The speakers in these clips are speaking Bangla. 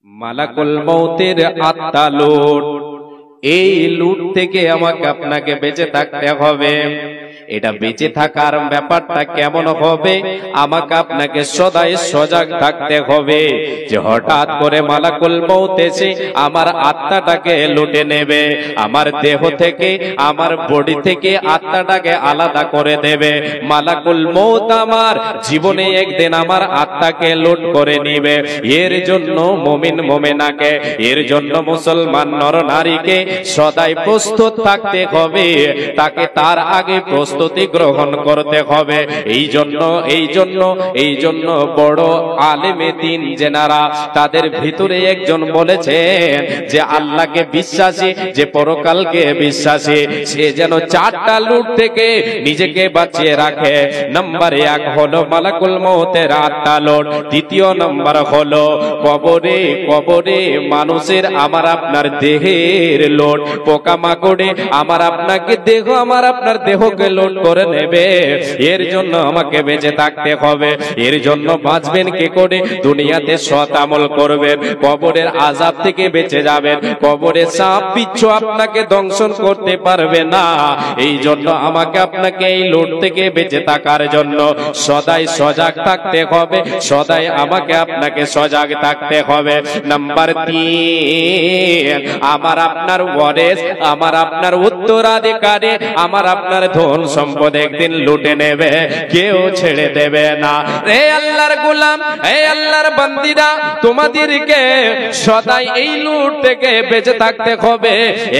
মালাকুল মউতের আত্মা লুট। এই লুট থেকে আমাকে আপনাকে বেঁচে থাকতে হবে। এটা বেঁচে থাকার ব্যাপারটা কেমন হবে? আমাকে আপনাকে সদাই সজাগ থাকতে হবে যে হঠাৎ করে মালাকুল মউত এসে আমার আত্মাটাকে লুটে নেবে, আমার দেহ থেকে, আমার বডি থেকে আত্মাটাকে আলাদা করে দেবে। মালাকুল মউত আমার জীবনে একদিন আমার আত্মাকে লুট করে নিবে। এর জন্য মুমিন মুমিনাকে, এর জন্য মুসলমান নর নারীকে সদাই প্রস্তুত থাকতে হবে। তাকে তার আগে প্রস্তুতি গ্রহণ করতে হবে। এই জন্য বড় আলেমে দ্বীন যেনারা, তাদের ভিতরে একজন বলেছেন যে আল্লাহকে বিশ্বাসী, যে পরকালকে বিশ্বাসী, সে যেন চারটা লুট থেকে নিজেকে বাঁচিয়ে রাখে। নাম্বার 1 হলো মালাকুল মউতের আত্মা লুট। দ্বিতীয় নাম্বার হলো কবরে মানুষের আমার আপনার দেহের লুট। পোকামাকড়ে আমার আপনাকে দেহ, আমার আপনার দেহকে লুট করে নেবে। এর জন্য আমাকে বেঁচে থাকতে হবে। এর জন্য বাঁচবেন কি করে? দুনিয়াতে সৎ আমল করবেন, কবরের আযাব থেকে বেঁচে যাবেন। কবরে সাপ বিচ্ছু আপনাকে দংশন করতে পারবে না। এই জন্য আমাকে আপনাকে এই লুট থেকে বেঁচে থাকার জন্য সদাই সজাগ থাকতে হবে। সদাই আমাকে আপনাকে সজাগ থাকতে হবে। নাম্বার 3, আমার আপনার ওয়ারিস, আমার আপনার উত্তরাধিকারী, আমার আপনার ধন সম্পদ একদিন লুটে নেবে, কেউ ছেড়ে দেবে না। রে আল্লাহর গোলাম, হে আল্লাহর বান্দীরা, তোমাদেরকে সদাই এই লুট থেকে বেঁচে থাকতে হবে।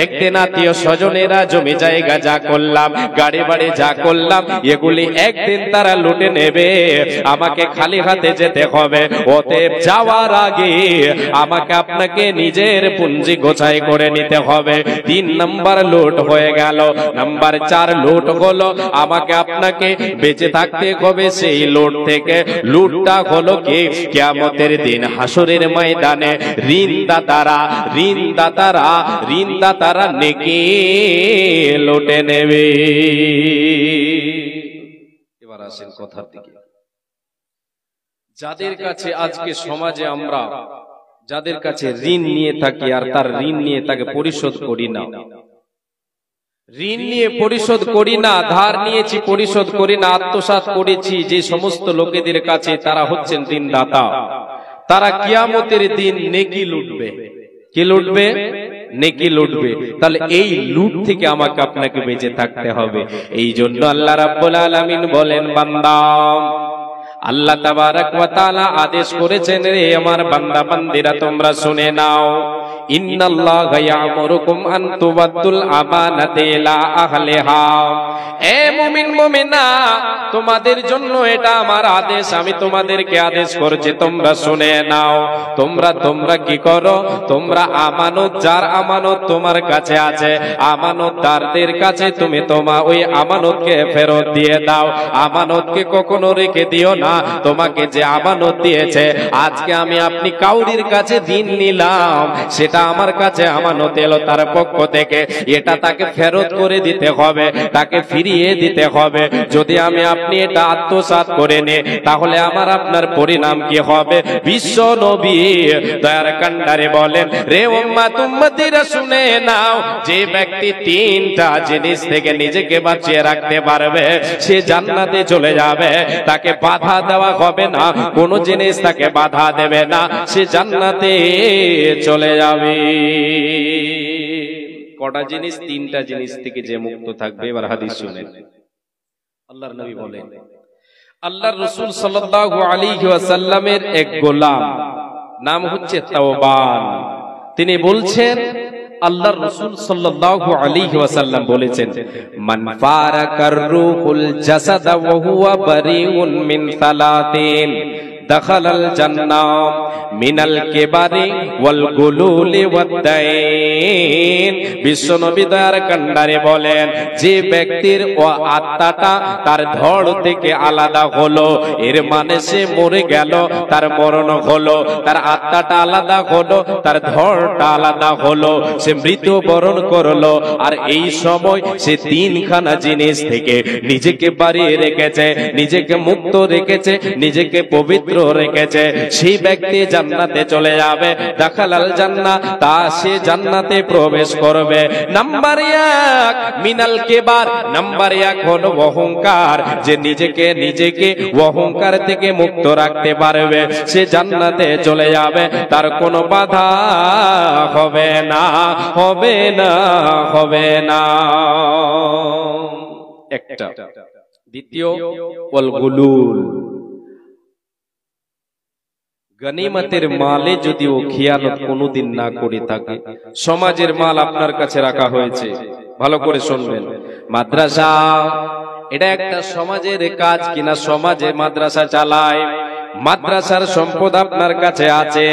একদিন আত্মীয় স্বজনেরা জমি জায়গা যা করলাম, গাড়ি বাড়ি যা করলাম, এগুলি একদিন তারা লুটে নেবে। আমাকে খালি হাতে যেতে হবে। অতএব যাওয়ার আগে আমাকে আপনাকে নিজের পুঁজি গোছাই করে নিতে হবে। 3 নাম্বার লুট হয়ে গেল। নাম্বার 4 লুট হলো আমাকে আপনাকে বেঁচে থাকতে হবে সেই লুট থেকে। লুটটা হলো কি? কিয়ামতের দিন হাসরের ময়দানে ঋণদাতারা নেকি লুটে নেবে। এবার আসেন কথার দিকে। যাদের কাছে আজকে সমাজে আমরা যাদের কাছে ঋণ নিয়ে থাকি আর তার ঋণ নিয়ে তাকে পরিশোধ করি না, ঋণ নিয়ে পরিশোধ করি না, ধার নিয়েছি পরিশোধ করি না, আত্মসাৎ করেছি যে সমস্ত লোকেদের কাছে, তারা হচ্ছেন ঋণদাতা। তারা কিয়ামতের দিন নেকি লুটবে। কি লুটবে? নেকি লুটবে। তাহলে এই লুট থেকে আমাকে আপনাকে বেঁচে থাকতে হবে। এই জন্য আল্লাহ রাব্বুল আলামিন বলেন, বান্দা, আল্লাহ তাবারক ওয়া তাআলা আদেশ করেছেন, রে আমার বান্দা বান্দিরা তোমরা শুনে নাও, ইন্নাল্লাহা ইয়ামুরুকুম আন তুবাদ্দুল আমানাতি ইলা আহলিহা। এ মুমিন মুমিনা, তোমাদের জন্য এটা আমার আদেশ। আমি তোমাদেরকে আদেশ করছি, তোমরা শুনে নাও। তোমরা কি করো? তোমরা আমানত, যার আমানত তোমার কাছে আছে, আমানতদারদের কাছে তুমি তোমার ওই আমানতকে ফেরত দিয়ে দাও। আমানতকে কখনো রেখে দিও না। তোমাকে যে আমানত দিয়েছে, আজকে আমি আপনি কাউরির কাছে ঋণ নিলাম, সেটা আমার কাছে আমানত এলো তার পক্ষ থেকে, এটা তাকে ফেরত করে দিতে হবে, তাকে ফিরিয়ে দিতে হবে। যদি আমি আপনি এটা আত্মসাৎ করে নে, তাহলে আমার আপনার পরিণাম কি হবে? বিশ্ব নবী দয়ার কান্ডারে বলেন, রে উম্মাত উম্মতিরা শুনে নাও, যে ব্যক্তি 3টা জিনিস থেকে নিজেকে বাঁচিয়ে রাখতে পারবে, সে জান্নাতে চলে যাবে। তাকে বাধা দেওয়া হবে না, কোন জিনিস তাকে বাধা দেবে না, সে জান্নাতে চলে যাবে। কটা জিনিস? 3টা জিনিস থেকে যে মুক্ত থাকবে। এবার হাদিস শুনেন। আল্লাহর নবী বলেন, আল্লাহর রাসূল সাল্লাল্লাহু আলাইহি ওয়াসাল্লামের এক গোলাম নাম হচ্ছে তাওবান। তিনি বলছেন, আল্লাহর রাসূল সাল্লাল্লাহু আলাইহি ওয়াসাল্লাম বলেছেন, মান ফারাকার রূহুল জাসাদা ওয়া হুয়া বারিউন মিন সালাতিন দাখালাল জান্নাহ মিনাল কিবারি ওয়াল গুলুলি ওয়াদ দাইন। বিশ্বনবী দয়ার কান্ডারে বলেন, যে ব্যক্তির ও আত্মাটা তার ধড় থেকে আলাদা হলো, এর মানে সে মরে গেল, তার মরণ হলো, তার আত্মাটা আলাদা হলো, তার ধড়টা আলাদা হলো, সে মৃত্যুবরণ করলো। আর এই সময় সে 3খানা জিনিস থেকে নিজেকে বাড়িয়ে রেখেছে, নিজেকে মুক্ত রেখেছে, নিজেকে পবিত্র পবিত্র রেখেছে সেই ব্যক্তি জান্নাতে চলে যাবে। দাখালাল জান্নাহ, তা সে জান্নাতে প্রবেশ করবে। নাম্বার 1 মিনাল কিবার, নাম্বার 1 হলো অহংকার, যে নিজেকে অহংকার থেকে মুক্ত রাখতে পারবে সে জান্নাতে চলে যাবে, তার কোনো বাধা হবে না, হবে না, হবে না। একটা। দ্বিতীয় ওয়াল গুলুল, গনিমতের মালে যদি ও খিয়ানত কোনোদিন না করে থাকে, সমাজের মাল আপনার কাছে রাখা হয়েছে, ভালো করে শুনবেন, মাদ্রাসা এটা একটা সমাজের কাজ কিনা, সমাজে মাদ্রাসা চালায়, মাদ্রাসার সম্পদ আপনার কাছে আছে,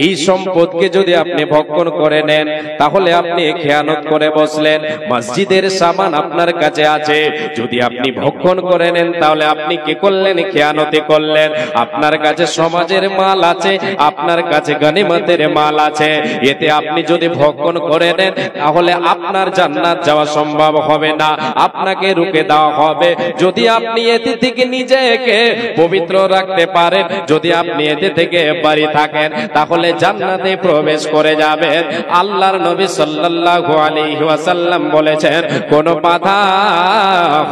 এই সম্পদকে যদি আপনি ভক্ষণ করে নেন তাহলে আপনি খেয়ানত করে বসলেন। মসজিদের সামান আপনার কাছে আছে, যদি আপনি ভক্ষণ করে নেন তাহলে আপনি কি করলেন? খেয়ানতি করলেন। আপনার কাছে সমাজের মাল আছে, আপনার কাছে গনিমতের মাল আছে, এতে আপনি যদি ভক্ষণ করে নেন তাহলে আপনার জান্নাত যাওয়া সম্ভব হবে না, আপনাকে রুকে দেওয়া হবে। যদি আপনি এতে থেকে নিজেকে পবিত্র রাখতে পারেন, যদি আপনি এতে থেকে বাড়ি থাকেন তাহলে জান্নাতে প্রবেশ করে যাবেন। আল্লাহর নবী সাল্লাল্লাহু আলাইহি ওয়াসাল্লাম বলেছেন কোনো বাধা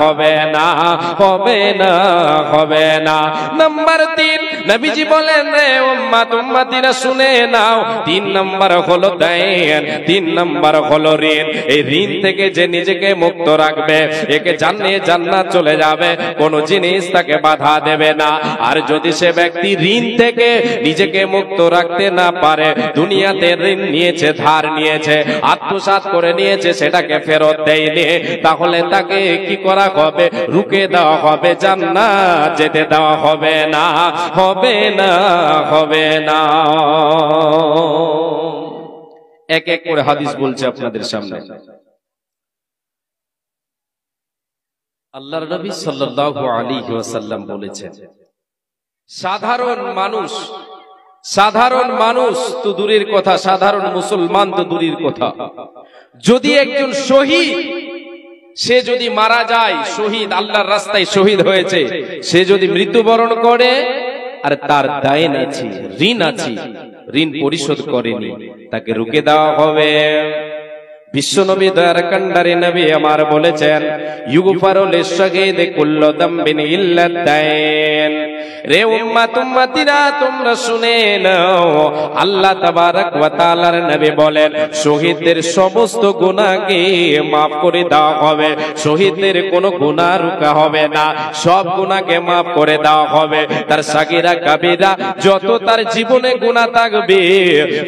হবে না, হবে না, হবে না। নাম্বার 3 নবীজি বলেন, রে উম্মত উম্মতিরা শুনে নাও, 3 নাম্বার হলো দাইন, 3 নাম্বার হলো ঋণ। এই ঋণ থেকে যে নিজেকে মুক্ত রাখবে একে জান্নাত চলে যাবে, কোনো জিনিস তাকে বাধা দেবে না। আর যদি সে ব্যক্তি ঋণ থেকে নিজেকে মুক্ত রাখতে না পারে, দুনিয়াতে ঋণ নিয়েছে, ধার নিয়েছে, আত্মসাৎ করে নিয়েছে, সেটাকে ফেরত দেয়নি, তাহলে তাকে কি করা হবে? রুকে দেওয়া হবে, জান্নাত যেতে দেওয়া হবে না, হবে না, হবে না। এক এক করে হাদিস বলছে আপনাদের সামনে। আল্লাহর নবী সাল্লাল্লাহু আলাইহি ওয়াসাল্লাম বলেছেন, সাধারণ মানুষ তো দূরের কথা, সাধারণ মুসলমান তো দূরের কথা, যদি একজন শহীদ সে যদি মারা যায়, শহীদ আল্লাহর রাস্তায় শহীদ হয়েছে, সে যদি মৃত্যুবরণ করে আর তার দায়ন আছে, ঋণ আছে, ঋণ পরিশোধ করেনি, তাকে রুকে দেওয়া হবে। বিশ্বনবী দয়ার কান্ডারে নবী আমার বলেছেন, ইউগফারু লিশ-শাহীদি কুল্লু দামবিন ইল্লা দাইন। রে উম্মত উম্মতিরা তোমরা শুনে নাও, আল্লাহ তাবারক ওয়া তাআলার নবী বলেন শহীদদের সমস্ত গুনাহকে maaf করে দেওয়া হবে, শহীদদের কোনো গুনাহ রুকা হবে না, সব গুনাহকে maaf করে দেওয়া হবে। তার সাগীরা কাবীরা যত তার জীবনে গুনাহ থাকবে,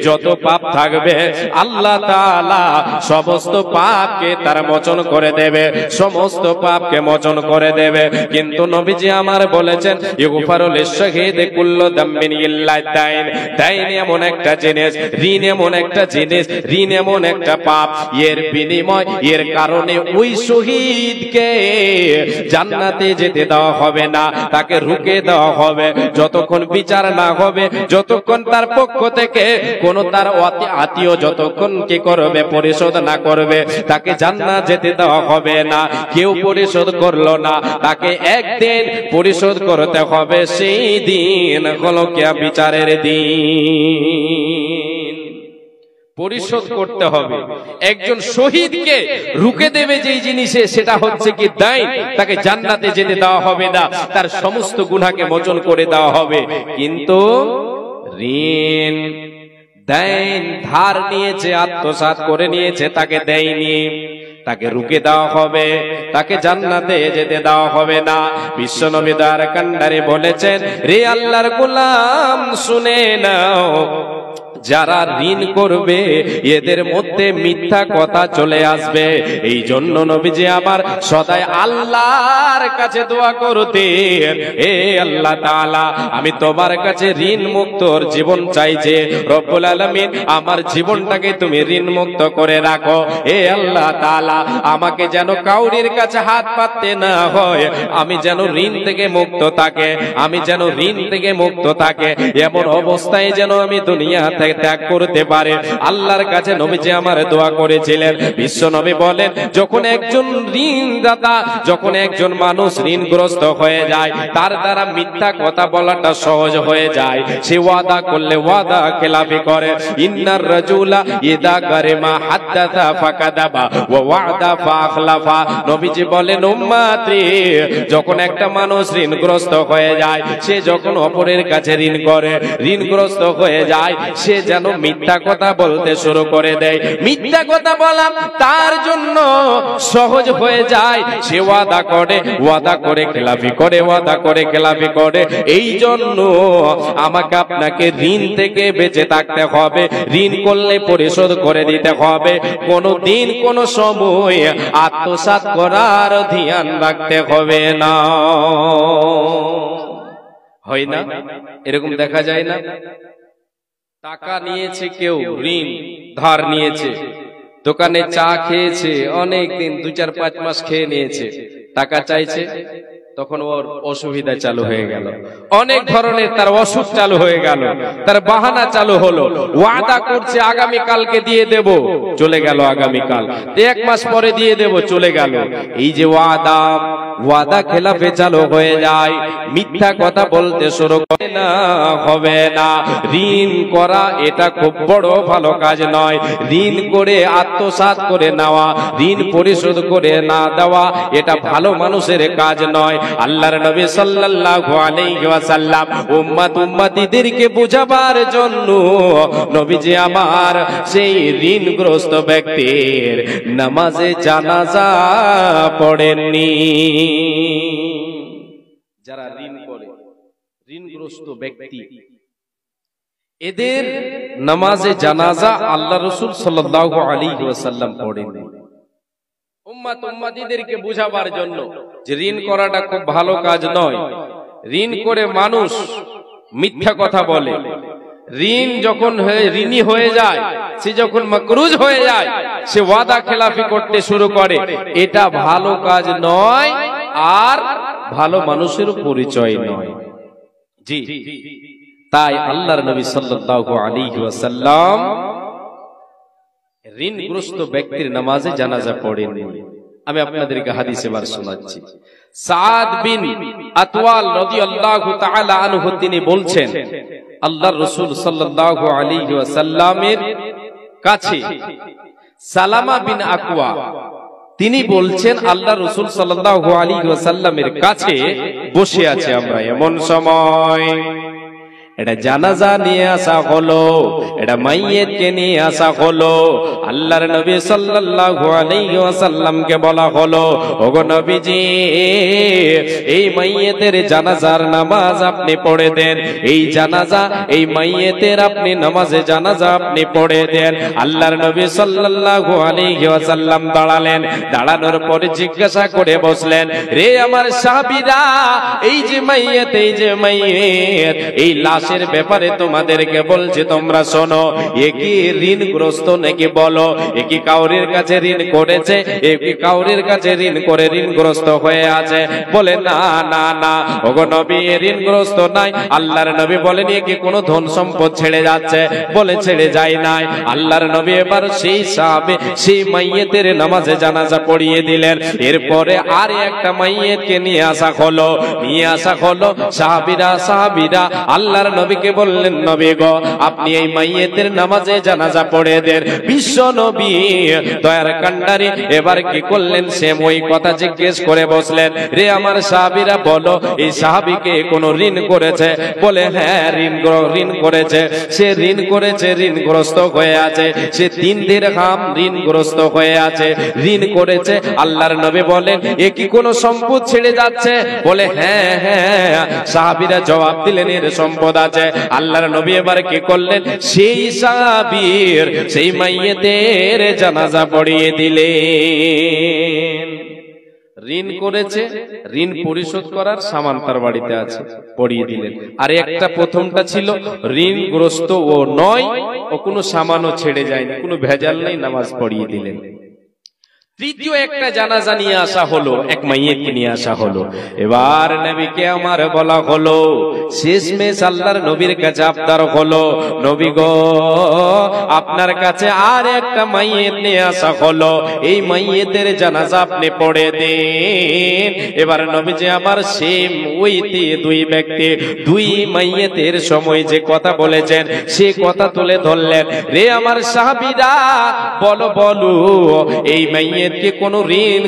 যত পাপ থাকবে, আল্লাহ তাআলা সমস্ত পাপকে তার মোচন করে দেবে, সমস্ত পাপকে মোচন করে দেবে। কিন্তু নবীজি আমার বলেছেন, ইগফারু লিশ-শাহীদি কুল্লু দামবিন ইল্লা দাইন। দাইন এমন একটা জিনিস, ঋণ এমন একটা জিনিস, ঋণ এমন একটা পাপ, এর বিনিময়, এর কারণে ওই শহীদকে জান্নাতে যেতে দেওয়া হবে না, তাকে রুকে দেওয়া হবে, যতক্ষণ বিচার না হবে, যতক্ষণ তার পক্ষ থেকে কোন তার আত্মীয় যতক্ষণ কি করবে, পরিশোধ না করবে, তাকে জান্নাত যেতে দেওয়া হবে না। কেউ পরিশোধ করলো না, তাকে একদিন পরিশোধ করতে হবে, সেই দিন হলো কিয়া বিচারের দিন, পরিশোধ করতে হবে। একজন শহীদকে রুকে দেবে যেই জিনিসে, সেটা হচ্ছে কি দাইন, তাকে জান্নাতে যেতে দেওয়া হবে না, তার সমস্ত গুনাহকে মোচন করে দেওয়া হবে। কিন্তু ঋণ, দাইন, ধার নিয়েছে, আত্মসাৎ করে নিয়েছে, তাকে দেয়নি, তাকে রুকে দেওয়া হবে, তাকে জান্নাতে যেতে দেওয়া হবে না। বিশ্বনবী দয়ার কান্ডারে বলেছেন, রে আল্লাহর গোলাম শুনে নাও, যারা ঋণ করবে এদের মধ্যে মিথ্যা কথা চলে আসবে। এই জন্য নবীজি আমার সদাই আল্লাহর কাছে দোয়া করতেন, হে আল্লাহ তাআলা, আমি তোমার কাছে ঋণ মুক্তর জীবন চাইছি, রব্বুল আলামিন আমার জীবনটাকে তুমি ঋণ মুক্ত করে রাখো। হে আল্লাহ তাআলা, আমাকে যেন কাউরির কাছে হাত পাততে না হয়, আমি যেন ঋণ থেকে মুক্ত থাকে, আমি যেন ঋণ থেকে মুক্ত থাকে, এমন অবস্থায় যেন আমি দুনিয়া থেকে ত্যাগ করতে পারে। আল্লাহর কাছে নবীজি আমার দোয়া করেছিলেন। বিশ্ব নবী বলেন, যখন একজন ঋণদাতা, যখন একজন মানুষ ঋণগ্রস্ত হয়ে যায়, তার দ্বারা মিথ্যা কথা বলাটা সহজ হয়ে যায়। সে ওয়াদা করলে ওয়াদা খেলাফি করে। ইন্নার রাজুলা ইদা কারিমা হাদ্দাসা ফাকাদাবা ওয়া ওয়াদা ফাখলাফা। নবীজি বলেন, উম্মতি, যখন একটা মানুষ ঋণগ্রস্ত হয়ে যায়, সে যখন অপরের কাছে ঋণ করে, ঋণগ্রস্ত হয়ে যায়, সে যেন মিথ্যা কথা বলতে শুরু করে দেয়। মিথ্যা কথা বলা তার জন্য সহজ হয়ে যায়। সে ওয়াদা করে, ওয়াদা করে খেলাফি করে, ওয়াদা করে খেলাফি করে। এই জন্য আমাকে আপনাকে ঋণ থেকে বেঁচে থাকতে হবে। ঋণ করলে পরিশোধ করে দিতে হবে। কোনো দিন কোনো সময় আত্মসাৎ করার ধ্যান রাখতে হবে না। হয় না? এরকম দেখা যায় না? টাকা নিয়েছে কেউ, ঋণ ধার নিয়েছে, দোকানে চা খেয়েছে অনেক দিন, 2-4-5 মাস খেয়ে নিয়েছে, টাকা চাইছে, তখন ওর অসুবিধা চালু হয়ে গেল, অনেক ধরনের তার অসুখ চালু হয়ে গেল, তার বাহানা চালু হলো। ওয়াদা করছে আগামী কালকে দিয়ে দেব, চলে গেল আগামীকাল। 1 মাস পরে দিয়ে দেব, চলে গেল। এই যে ওয়াদা খেলাফে চালু হয়ে যায়, মিথ্যা কথা বলতে শুরু করে না, হবে না। ঋণ করা এটা খুব বড় ভালো কাজ নয়। ঋণ করে আত্মসাৎ করে নেওয়া, ঋণ পরিশোধ করে না দেওয়া, এটা ভালো মানুষের কাজ নয়। আল্লাহর নবী সাল্লাল্লাহু আলাইহি ওয়াসাল্লাম উম্মতিদেরকে বোঝাবার জন্য নবীজি আমার সেই ঋণগ্রস্ত ব্যক্তির নামাজে জানাজা পড়েননি। যারা ঋণ করে, ঋণগ্রস্ত ব্যক্তি, এদের নামাজে জানাজা আল্লাহ রাসূল সাল্লাল্লাহু আলাইহি ওয়াসাল্লাম পড়েননি। উম্মতিদেরকে বোঝাবার জন্য যে ঋণ করাটা খুব ভালো কাজ নয়। ঋণ করে মানুষ মিথ্যা কথা বলে, ঋণ যখন ঋণী হয়ে যায়, সে যখন মাকরুজ হয়ে যায়, সে ওয়াদা খেলাফি করতে শুরু করে, এটা ভালো কাজ নয় আর ভালো মানুষের পরিচয় নয়। জি, তাই আল্লাহর নবী সাল্লাল্লাহু আলাইহি ওয়াসাল্লাম ঋণগ্রস্ত ব্যক্তির নামাজে জানাজা পড়েননি। আমি আপনাদেরকে হাদিসে বার শোনাচ্ছি। সাদ বিন আতওয়াল রাদিয়াল্লাহু তাআলা আনহু তিনি বলছেন, আল্লাহর রাসূল সাল্লাল্লাহু আলাইহি ওয়াসাল্লামের কাছে সালামা বিন আকওয়া তিনি বলছেন, আল্লাহর রাসূল সাল্লাল্লাহু আলাইহি ওয়াসাল্লামের কাছে বসে আছে আমরা, এমন সময় এটা জানাজা নিয়ে আসা হলো, এটা মাইয়িতকে নিয়ে আসা হলো। আল্লাহর নবী সাল্লাল্লাহু আলাইহি ওয়াসাল্লামকে বলা হলো, ওগো নবীজি, এই মাইয়িতের জানাজার নামাজ আপনি পড়ে দেন। এই জানাজা, এই মাইয়িতের আপনি নামাজে জানাজা আপনি পড়ে দেন। আল্লাহর নবী সাল্লাল্লাহু আলাইহি ওয়াসাল্লাম দাঁড়ালেন। দাঁড়ানোর পরে জিজ্ঞাসা করে বসলেন, রে আমার সাহাবীরা, এই যে মাইয়িত, এই যে মাইয়িত, এই লাশ ব্যাপারে তোমাদেরকে বলছি, তোমরা শোনো। এ কি ঋণগ্রস্ত নাকি বলো? এ কি কাউরির কাছে ঋণ করেছে? এ কি কাউরির কাছে ঋণ করে ঋণগ্রস্ত হয়ে আছে? বলে না না না, ওগো নবী, ঋণগ্রস্ত নাই। আল্লাহর নবী বলেন, এ কি কোনো ধন সম্পদ ছেড়ে যাচ্ছে? বলে ছেড়ে যায় নাই। আল্লাহর নবী এবার সেই সাহাবে, সেই মাইয়িতের নামাজে জানাজা পড়িয়ে দিলেন। এরপরে আর একটা মাইয়িতকে নিয়ে আসা হলো, নিয়ে আসা হলো। সাহাবীরা আল্লাহর নবীকে বললেন, নবী গো, আপনি এই মাইয়িতের নামাজে জানাজা পড়ে দেন। বিশ্ব নবী দয়ার কান্ডারি এবার কি করলেন, সে ওই কথা জিজ্ঞেস করে বসলেন, রে আমার সাহাবীরা বলো, এই সাহাবীকে কোন ঋণ করেছে? বলে হ্যাঁ, ঋণ করেছে। সে ঋণ করেছে, ঋণগ্রস্ত হয়ে আছে, সে 3 দিরহাম ঋণগ্রস্ত হয়ে আছে, ঋণ করেছে। আল্লাহর নবী বলেন, এ কি কোনো সম্পদ ছেড়ে যাচ্ছে? বলে হ্যাঁ হ্যাঁ। সাহাবীরা জবাব দিলেন, এর সম্পদ আছে। আল্লাহর নবী এবার কি করলেন, সেই সাহাবীর, সেই মাইয়িতের জানাজা পড়িয়ে দিলেন। ঋণ করেছে, ঋণ পরিশোধ করার সামান তার বাড়িতে আছে, পড়িয়ে দিলেন। আর একটা প্রথমটা ছিল ঋণগ্রস্ত ও নয়, ও কোনো সামানও ছেড়ে যায়নি, কোনো ভেজাল নেই, নামাজ পড়িয়ে দিলেন। তৃতীয় একটা জানাজা নিয়ে আসা হলো, এক মাইয়েতকে নিয়ে আসা হলো। এবার নবীকে আমার বলা হলো, শেষমেশ আল্লাহর নবীর কাছে আবদার হলো, নবী গো আপনার কাছে আর একটা মাইয়েত নিয়ে আসা হলো, এই মাইয়েতের জানাজা আপনি পড়ে দিন। এবার নবীজি আমার সেম ওই দুই ব্যক্তি দুই মাইয়েতের সময় যে কথা বলেছেন সে কথা তুলে ধরলেন। রে আমার সাহাবীরা, বলো বলো এই মাইয়েতকে কোন ঋণ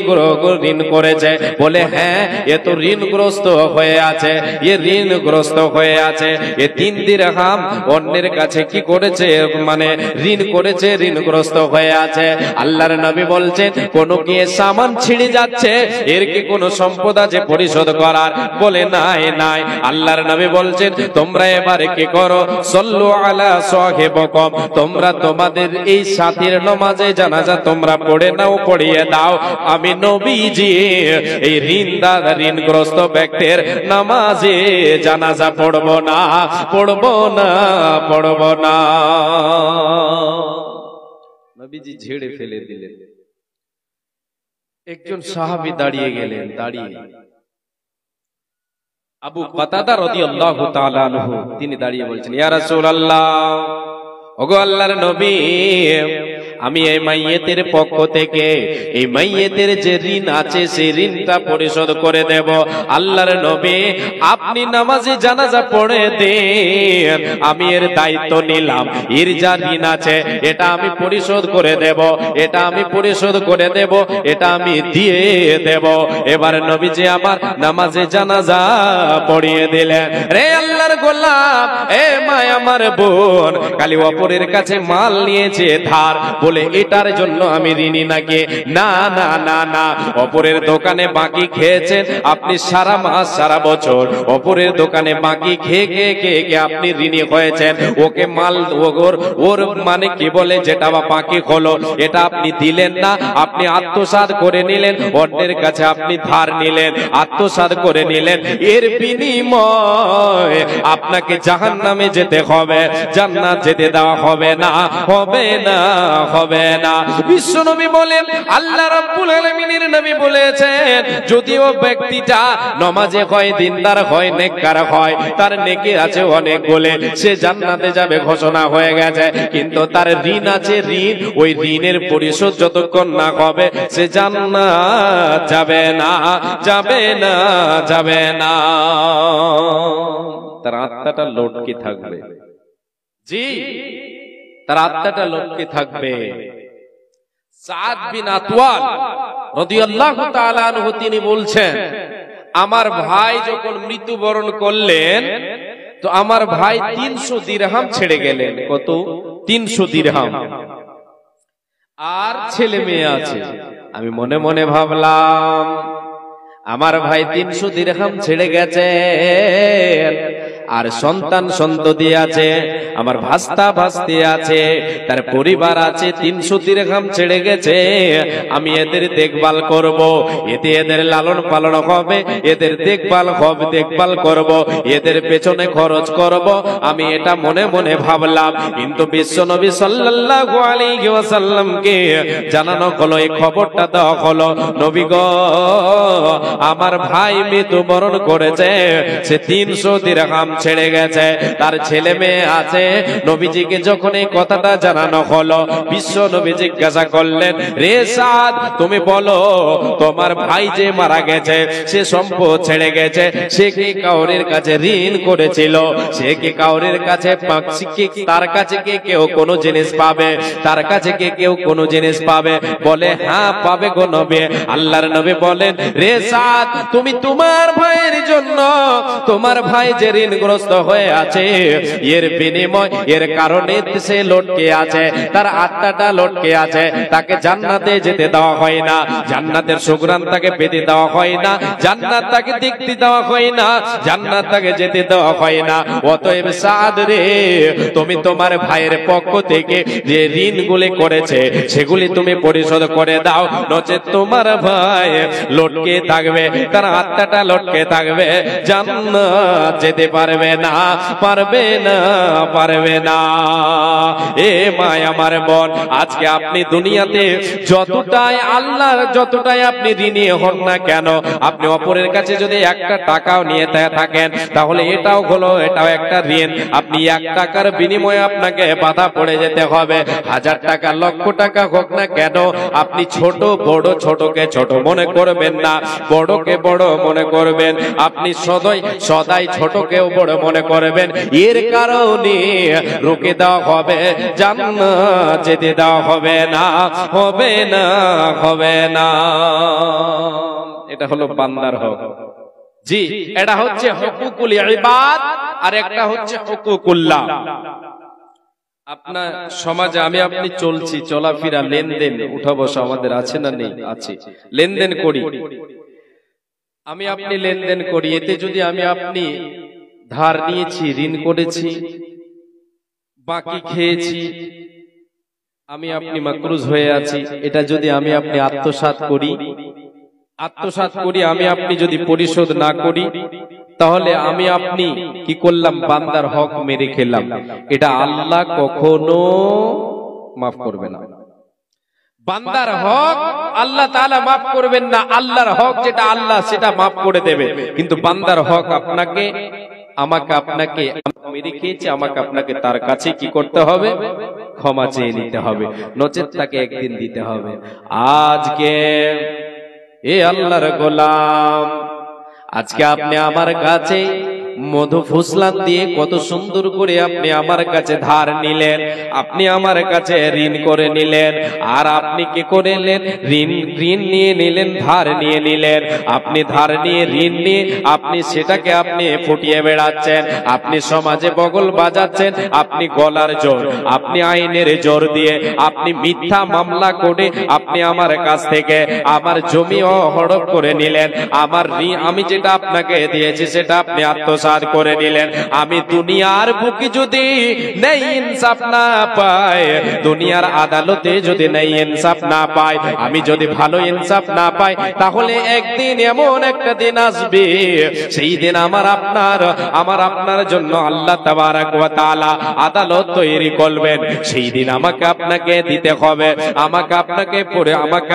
করেছে? বলে হ্যাঁ, এ তো ঋণগ্রস্ত হয়ে আছে, এ ঋণগ্রস্ত হয়ে আছে, এ 3 দিরহাম অন্যের কাছে কি করেছে, মানে ঋণ করেছে, ঋণগ্রস্ত হয়ে আছে। আল্লাহর নবী বলছেন কোন কি সামান ছিঁড়ে যাচ্ছে, এর কি কোন সম্পদ আছে পরিশোধ করার? বলে নাই নাই। আল্লাহর নবী বলছেন তোমরা এবারে কি করো, সল্লু আলা সাহিবকুম, তোমরা তোমাদের এই সাথীর নামাজে জানাজা তোমরা পড়ে নাও, পড়িয়ে দাও। আমি নবীজি এই ঋণগ্রস্ত ব্যক্তির নামাজে জানাজা পড়ব না, পড়ব না, পড়ব না। নবীজি ঝেড়ে ফেলে দিলেন। একজন সাহাবী দাঁড়িয়ে গেলেন, দাঁড়িয়ে আবু কাতাদা রাদিয়াল্লাহু তাআলা আনহু, তিনি দাঁড়িয়ে বলছেন ইয়া রাসূলুল্লাহ, ওগো আল্লাহর নবী, আমি এই মাইয়েতের পক্ষ থেকে এই মাইয়েতের যে ঋণ আছে সেই ঋণটা পরিশোধ করে দেব। আল্লাহর নবী আপনি নামাজে জানাজা পড়ে দেন, আমি এর দায়িত্ব নিলাম, এর যা ঋণ আছে এটা আমি পরিশোধ করে দেব, এটা আমি পরিশোধ করে দেব, এটা আমি দিয়ে দেব। এবার নবীজি আমার নামাজে জানাজা পড়িয়ে দিলেন। রে আল্লাহর গোলাম, এ মা আমার বোন, খালি অপরের কাছে মাল নিয়েছে ধার, বলে এটার জন্য আমি ঋণী নাকি? না না না না, অপরের দোকানে বাকি খেয়েছেন আপনি সারা মাস সারা বছর, অপরের দোকানে বাকি খেয়ে খেয়ে খেয়ে আপনি ঋণী হয়েছেন, ওকে মাল ওর মানে কি বলে যেটা বাকি হলো এটা আপনি দিলেন না, আপনি আত্মসাৎ করে নিলেন, অন্যের কাছে আপনি ধার নিলেন, আত্মসাৎ করে নিলেন, এর বিনিময় আপনাকে জাহান্নামে যেতে হবে, জান্নাত যেতে দেওয়া হবে না, হবে না, হবে না। বিশ্ব নবী বলেন, আল্লাহ রাব্বুল আলামিনের নবী বলেছেন যদিও ব্যক্তিটা নামাজে হয়, দিনদার হয়, নেককার হয়, তার নেকি আছে অনেক বলে সে জান্নাতে যাবে ঘোষণা হয়ে গেছে, কিন্তু তার ঋণ আছে, ঋণ ওই ঋণের পরিশোধ যতক্ষণ না হবে সে জান্নাত যাবে না, যাবে না, যাবে না। তার আত্মাটা লটকে থাকবে, জি তার আত্মাটা লটকে থাকবে। সাদ বিন আতওয়াল রাদিয়াল্লাহু তাআলা আনহু তিনি বলছেন আমার ভাই যখন মৃত্যুবরণ করলেন তো আমার ভাই 300 দিরহাম ছেড়ে গেলেন। কত? 300 দিরহাম। আর ছেলে মেয়ে আছে। আমি মনে মনে ভাবলাম আমার ভাই 300 দিরহাম ছেড়ে গেছে, আর সন্তান সন্ততি আছে, আমার ভাস্তা ভাস্তি আছে, তার পরিবার আছে, 300 দিরহাম ছেড়ে গেছে, আমি এদের দেখভাল করব, এতে এদের লালন পালন হবে, এদের দেখভাল হবে, দেখভাল করব, এদের পেছনে খরচ করব, আমি এটা মনে মনে ভাবলাম। কিন্তু বিশ্বনবী সাল্লাল্লাহু আলাইহি ওয়াসাল্লামকে জানানো হলো, এই খবরটা দেওয়া হলো, নবী গো আমার ভাই মৃত্যুবরণ করেছে, সে 300 দিরহাম ছেড়ে গেছে, তার ছেলে মেয়ে আছে। নবীজিকে যখন এই কথাটা জানানো হলো, বিশ্ব নবী জিজ্ঞাসা করলেন, রে সাদ তুমি বলো তোমার ভাই যে মারা গেছে সে সম্পদ ছেড়ে গেছে, সে কি কাউরের কাছে ঋণ করেছিল? সে কি কাউরের কাছে তার কাছে কি কেউ কোনো জিনিস পাবে? তার কাছে কি কেউ কোনো জিনিস পাবে? বলে হ্যাঁ পাবে গো নবী। আল্লাহর নবী বলেন, রে সাদ তুমি তোমার ভাইয়ের জন্য, তোমার ভাই যে ঋণগ্রস্ত হয়ে আছে এর বিনিময়, এর কারণে সে লটকে আছে, তার আত্মাটা লটকে আছে, তাকে জান্নাতে যেতে দেওয়া হয় না, জান্নাতের সুগ্রাণ তাকে পেতে দেওয়া হয় না, জান্নাত তাকে দেখতে দেওয়া হয় না, জান্নাত তাকে যেতে দেওয়া হয় না। অতএব সাদ রে তুমি তোমার ভাইয়ের পক্ষ থেকে যে ঋণগুলি করেছে সেগুলি তুমি পরিশোধ করে দাও, নচেত তোমার ভাই লটকে থাকবে, তার আত্মাটা লটকে থাকবে, জান্নাত যেতে পারে পারবে না, পারবে না, পারবে না। এ মায় আমার বোন, আজকে আপনি দুনিয়াতে যতটাই আল্লাহর যতটাই আপনি ঋণী হন না কেন, আপনি অপরের কাছে যদি একটা টাকাও নিয়ে থাকেন, তাহলে এটাও হলো, এটাও একটা ঋণ। আপনি 1 টাকার বিনিময়ে আপনাকে বাধা পড়ে যেতে হবে। 1000 টাকা, লক্ষ টাকা হোক না কেন, আপনি ছোট বড়, ছোটকে ছোট মনে করবেন না, বড়কে বড় মনে করবেন। আপনি সদাই ছোটকেও বড় মনে করবেন। এর কারণে রুকে দেওয়া হবে, জান্নাত যেতে দেওয়া হবে না, হবে না, হবে না। এটা হলো বান্দার হক। জি, এটা হচ্ছে হুকুকুল ইবাদ, আর একটা হচ্ছে হুকুকুল্লাহ। আপনার সমাজে আমি আপনি চলছি, চলাফেরা, লেনদেন, উঠা বসা আমাদের আছে না নেই? আছে। লেনদেন করি, আমি আপনি লেনদেন করি। এতে যদি আমি আপনি ধার নিয়েছি, ঋণ করেছি, বাকি খেয়েছি, আমি আপনি মাকরুজ হয়ে আছি, এটা যদি আমি আপনি আত্মসাৎ করি, আমি আপনি যদি পরিশোধ না করি, তাহলে আমি আপনি কি করলাম? বান্দার হক মেরে খেলাম। এটা আল্লাহ কখনো মাফ করবে না। বান্দার হক আল্লাহ তাআলা মাফ করবেন না। আল্লাহর হক যেটা আল্লাহ সেটা মাফ করে দেবে, কিন্তু বান্দার হক আপনাকে, আমাকে, আপনাকে মেরে খেয়েছে, আমাকে আপনাকে তার কাছে কি করতে হবে? ক্ষমা চেয়ে নিতে হবে, নচেত তাকে একদিন দিতে হবে। আজকে এ আল্লাহর গোলাম, আজকে আপনি আমার কাছে মধু ফুসলান দিয়ে কত সুন্দর করে আপনি আমার কাছে ধার নিলেন, আপনি আমার কাছে ঋণ করে নিলেন, আর আপনি কি করলেন? ঋণ নিয়ে নিলেন, ধার নিয়ে নিলেন। আপনি ধার নিয়ে, ঋণ নিয়ে আপনি সেটাকে আপনি ফুটিয়ে বেড়াচ্ছেন, আপনি সমাজে বগল বাজাচ্ছেন, আপনি গলার জোর, আপনি আইনের জোর দিয়ে, আপনি মিথ্যা মামলা করে আপনি আমার কাছ থেকে আমার জমি হড়প করে নিলেন। আমার ঋণ, আমি যেটা আপনাকে দিয়েছি সেটা আপনি আত্মসাৎ করে নিলেন। আমি দুনিয়ার বুকে যদি নেই ইনসাফ না পাই, দুনিয়ার আদালতে যদি নেই ইনসাফ না পাই, আমি যদি ভালো ইনসাফ না পাই, তাহলে একদিন এমন একটা দিন আসবে, সেই দিন আমার আপনার জন্য আল্লাহ তাবারাক ওয়া তাআলা আদালত তৈরি করবেন। সেই দিন আমাকে আপনাকে দিতে হবে, আমাকে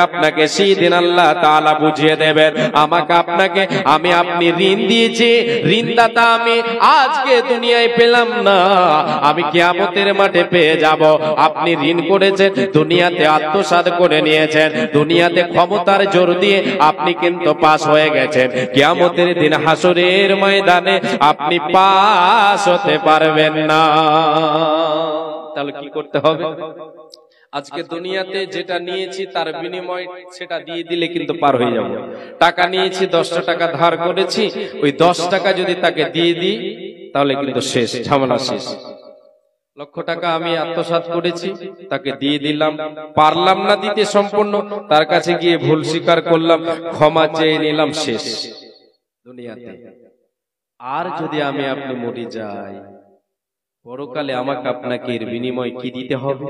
আপনাকে সেই দিন আল্লাহ তাআলা বুঝিয়ে দেবেন। আমাকে আপনাকে, আমি আপনি ঋণ দিয়েছি, ঋণদাতা আমি আজকে দুনিয়ায় পেলাম না, আমি কিয়ামতের মাঠে পেয়ে যাব। আপনি ঋণ করেছেন, দুনিয়াতে আত্মসাৎ করে নিয়েছেন, দুনিয়াতে ক্ষমতার জোর দিয়ে আপনি কিন্তু পাস হয়ে গেছেন। কিয়ামতের দিন হাসরের ময়দানে আপনি পাস হতে পারবেন না। তাহলে কি করতে হবে? আজকে দুনিয়াতে যেটা নিয়েছি তার বিনিময় সেটা দিয়ে দিলে কিন্তু পার হয়ে যাব। টাকা নিয়েছি, 10টা টাকা ধার করেছি, ওই 10 টাকা যদি তাকে দিয়ে দিই তাহলে কিন্তু শেষ, ঝামেলা শেষ। লক্ষ টাকা আমি আত্মসাৎ করেছি, তাকে দিয়ে দিলাম, পারলাম না দিতে সম্পূর্ণ, তার কাছে গিয়ে ভুল স্বীকার করলাম, ক্ষমা চেয়ে নিলাম, শেষ দুনিয়াতে। আর যদি আমি আপনি মরে যাই, পরকালে আমাকে আপনাকে এর বিনিময় কি দিতে হবে?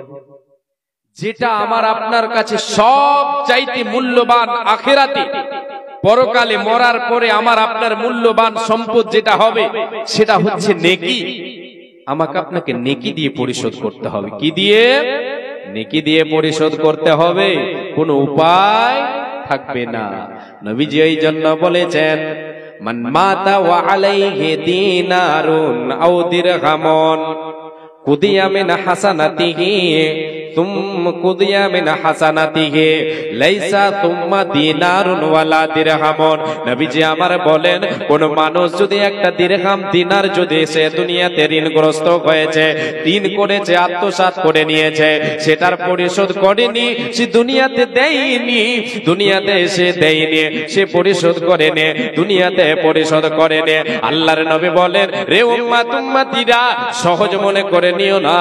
যেটা আমার আপনার কাছে সব চাইতে মূল্যবান আখিরাতে, পরকালে মরার পরে আমার আপনার মূল্যবান সম্পদ যেটা হবে সেটা হচ্ছে নেকি। আমাকে আপনাকে নেকি দিয়ে পরিশোধ করতে হবে। কি দিয়ে? নেকি দিয়ে পরিশোধ করতে হবে, কোনো উপায় থাকবে না। নবীজি এই জন্য বলেছেন, মান মাতা ওয়া আলাইহি দিনারুন আও দিরহামুন কুদিয়া মিন হাসানাতিহি কুদিয়া মিন হাসানাতিহি লাইসা তুম্মা দিনারুন ওয়ালা দিরহামুন। নবীজি আমার বলেন, কোন মানুষ যদি একটা দিরহাম, দিনার যদি সে দুনিয়াতে ঋণগ্রস্ত হয়েছে, ঋণ করেছে, আত্মসাৎ করে নিয়েছে, সেটার পরিশোধ করেনি, সে দুনিয়াতে দেয়নি, দুনিয়াতে সে দেয়নি, সে পরিশোধ করে নে, দুনিয়াতে পরিশোধ করে নে। আল্লাহর নবী বলেন, রে উম্মাত উম্মতিরা, সহজ মনে করে নিও না,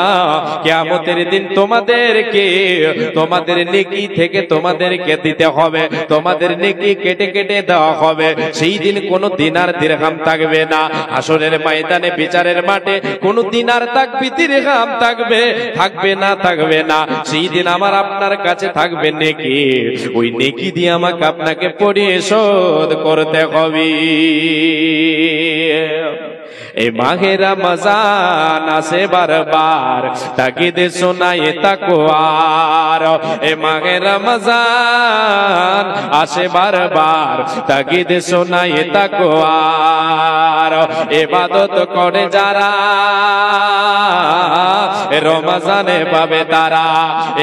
কিয়ামতের দিন তোমাদের তোমাদেরকে তোমাদের নেকি থেকে তোমাদেরকে দিতে হবে, তোমাদের নেকি কেটে কেটে দেওয়া হবে। সেই দিন কোনো দিনার দিরহাম থাকবে না। হাসরের ময়দানে বিচারের মাঠে কোনো দিনার থাকবে, দিরহাম থাকবে থাকবে না। সেই দিন আমার আপনার কাছে থাকবে নেকি, ওই নেকি দিয়ে আমাকে আপনাকে পরিশোধ করতে হবে। এই মাহে রমজান আসে বারবার, তাকিদ শোনায় তাকওয়ার। এই মাহে রমজান আসে বারবার, তাকিদ শোনায় তাকওয়ার। ইবাদত করে যারা রমজানে পাবে তারা,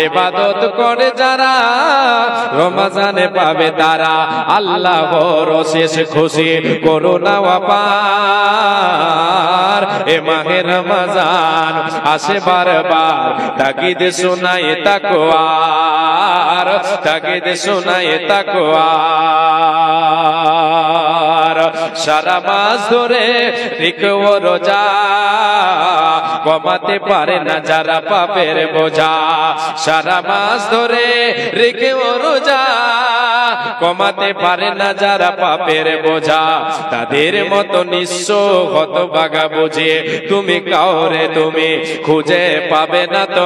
ইবাদত করে যারা রমজানে পাবে তারা। আল্লাহর অশেষ খুশি করুণা অপার। এ মাহে রমজান আসে বারবার, তাকিদ শোনায় তাকওয়ার, তাকিদ শোনায় তাকওয়ার। সারা মাস ধরে রেখে ও রোজা, কমাতে পারে না যারা পাপের বোঝা। সারা মাস ধরে রেখে ও রোজা, কমাতে পারে না যারা পাপের বোঝা। তাদের মতো নিঃস্ব হতভাগা বুঝে তুমি কাউরে তুমি খুঁজে পাবে না তো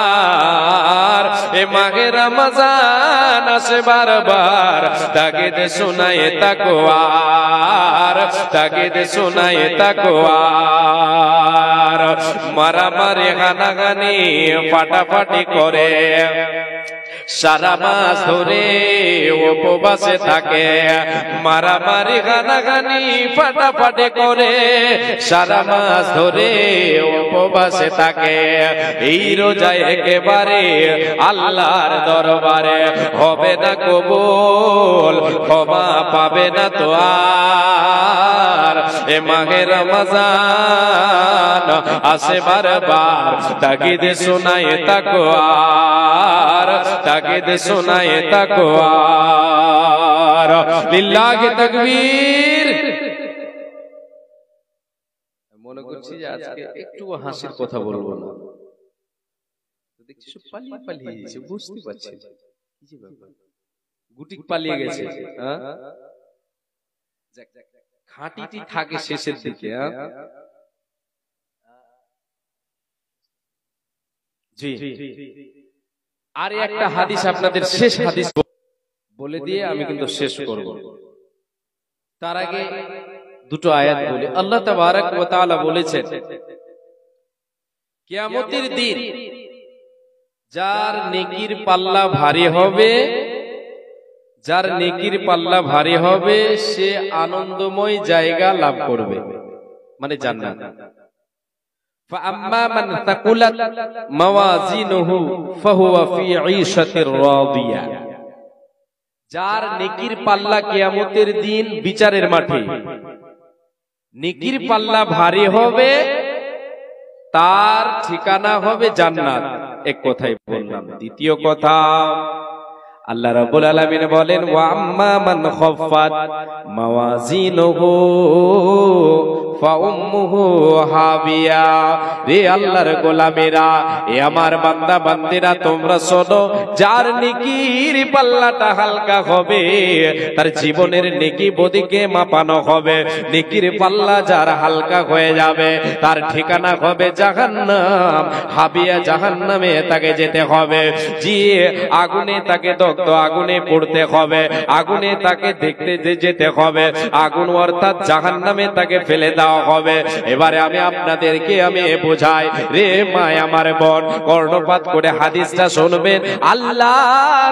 আর। এ মাহে রমজান আসে বারবার, তাকিদ শোনায় তাকওয়ার, তাকিদ শোনায় তাকওয়ার। মারামারি হানাহানি ফাটাফাটি করে সারা মাস ধরে উপবাসে থাকে। মারামারি গানাগানি ফাটাফাটি করে সারা মাস ধরে উপবাসে থাকে। এই রোজায় একেবারে আল্লাহর দরবারে হবে না কবুল, ক্ষমা পাবে না তো আর। এ মাহে রমজান আসে বারবার, তাকিদ শোনায় তাকওয়ার, তাকিদ শোনায় তাকওয়ার। লিল্লাহি তাকবীর। মনে করছি যে আজকে একটু হাসির কথা বলবো না, দেখছি সব পালিয়ে পালিয়ে গেছে, বুঝতে পারছি কি যে ব্যাপার। গুটি পালিয়ে গেছে, হ্যাঁ খাঁটিটি থাকে শেষের দিকে। জি, আর একটা হাদিস আপনাদের শেষ হাদিস বলে দিয়ে আমি কিন্তু শেষ করব। তার আগে দুটো আয়াত বলি। আল্লাহ তাবারক ওয়া তাআলা বলেছেন, কিয়ামতের দিন যার নেকির পাল্লা ভারী হবে, যার নেকির পাল্লা ভারী হবে সে আনন্দময় জায়গা লাভ করবে, মানে জান্নাত। فأما من ثقلت موازينه فهو في عيشة راضية। যার নেকির পাল্লা কিয়ামতের দিন বিচারের মাঠে নেকির পাল্লা ভারী হবে, তার ঠিকানা হবে জান্নাত। এক কথাই বললাম। দ্বিতীয় কথা, আল্লাহ রাব্বুল আলামিন বলেন, ওয়া আম্মা মান খাফফাত মাওয়াজিনুহু ফাউম্মুহু হাবিয়া। রে আল্লাহর গোলামেরা, এ আমার বান্দা বান্দিরা, তোমরা শোনো, যার নেকির পাল্লাটা হালকা হবে, তার জীবনের নেকি বদিকে মাপানো হবে। নেকির পাল্লা যার হালকা হয়ে যাবে, তার ঠিকানা হবে জাহান্নাম। হাবিয়া, জাহান্নামে তাকে যেতে হবে। যে আগুনে তাকে দগ্ধ আগুনে পড়তে হবে, আগুনে তাকে দেখতে যেতে হবে, আগুন অর্থাৎ জাহান্নামে তাকে ফেলে দেওয়া হবে। এবারে আমি আপনাদেরকে আমি বোঝাই, রে মা আমার বোন, কর্ণপাত করে হাদিসটা শুনবেন। আল্লাহ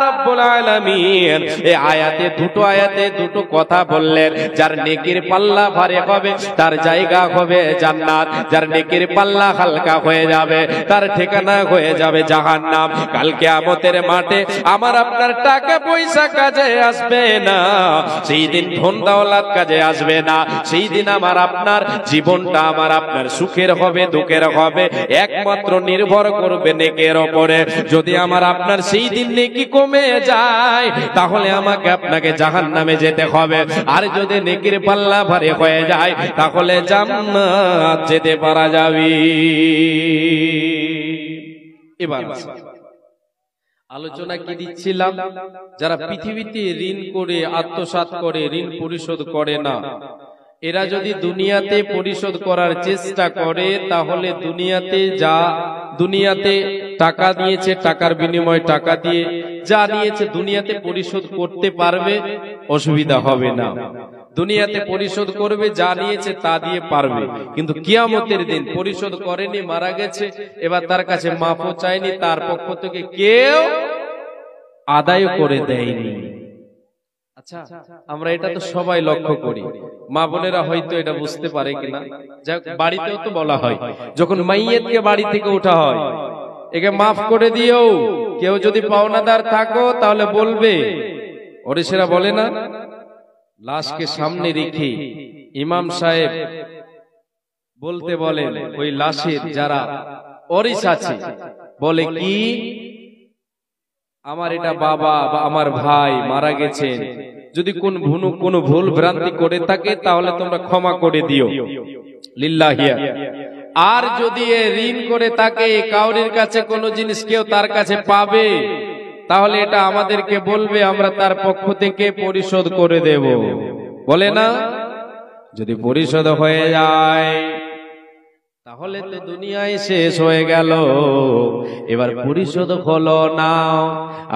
রাব্বুল আলামিন এই আয়াতে, দুটো আয়াতে দুটো কথা বললেন। যার নেকির পাল্লা ভারী হবে তার জায়গা হবে জান্নাত, যার নেকির পাল্লা হালকা হয়ে যাবে তার ঠিকানা হয়ে যাবে জাহান্নাম। কাল কিয়ামতের মাঠে আমার আপনার টাকা পয়সা কাজে আসবে না, সেই দিন ধন দৌলত কাজে আসবে না। সেই দিন আমার আপনার জীবনটা আমার আপনার সুখের হবে দুঃখের হবে, একমাত্র নির্ভর করবে নেকের উপরে। যদি আমার আপনার সেই দিন নেকি কমে যায়, তাহলে আমাকে আপনাকে জাহান্নামে যেতে হবে। আর যদি নেকির পাল্লা ভারী হয়ে যায়, তাহলে জান্নাত যেতে পারা যাবে। এবার আলোচনা কি দিচ্ছিলাম, যারা পৃথিবীতে ঋণ করে আত্মসাৎ করে, ঋণ পরিশোধ করে না, এরা যদি দুনিয়াতে পরিশোধ করার চেষ্টা করে, তাহলে দুনিয়াতে টাকা দিয়েছে, টাকার বিনিময়ে টাকা দিয়ে যা নিয়েছে দুনিয়াতে পরিশোধ করতে পারবে, অসুবিধা হবে না। দুনিয়াতে পরিশোধ করবে, যা নিয়েছে তা দিয়ে পারবে। কিন্তু কিয়ামতের দিন পরিশোধ করেনি, মারা গেছে, এবার তার কাছে মাফও চায়নি, তার পক্ষ থেকে কেউ আদায় করে দেয়নি। আচ্ছা, আমরা এটা তো সবাই লক্ষ্য করি, মা বোনেরা হয়তো এটা বুঝতে পারে কিনা। যাক, বাড়িতেও তো বলা হয়, যখন মাইয়েতকে বাড়ি থেকে ওঠা হয়, একে মাফ করে দিও, কেউ যদি পাওনাদার থাকো তাহলে বলবে। ওরে সেরা বলে না, লাশকে সামনে রেখে ইমাম সাহেব বলতে বলেন, ওই লাশের যারা ওয়ারিশ আছে বলে কি, আমার এটা বাবা বা আমার ভাই মারা গেছেন, যদি কোন ভুল ভ্রান্তি করে থাকে তাহলে তোমরা ক্ষমা করে দিও, লিল্লাহিয়া। আর যদি ঋণ করে থাকে, কাউরির কাছে কোনো জিনিস কেউ তার কাছে পাবে, তাহলে এটা আমাদেরকে বলবে, আমরা তার পক্ষ থেকে পরিশোধ করে দেব। বলে না, যদি পরিশোধ হয়ে যায় তাহলে তো দুনিয়ায় শেষ হয়ে গেল। এবার পরিশোধ হলো না,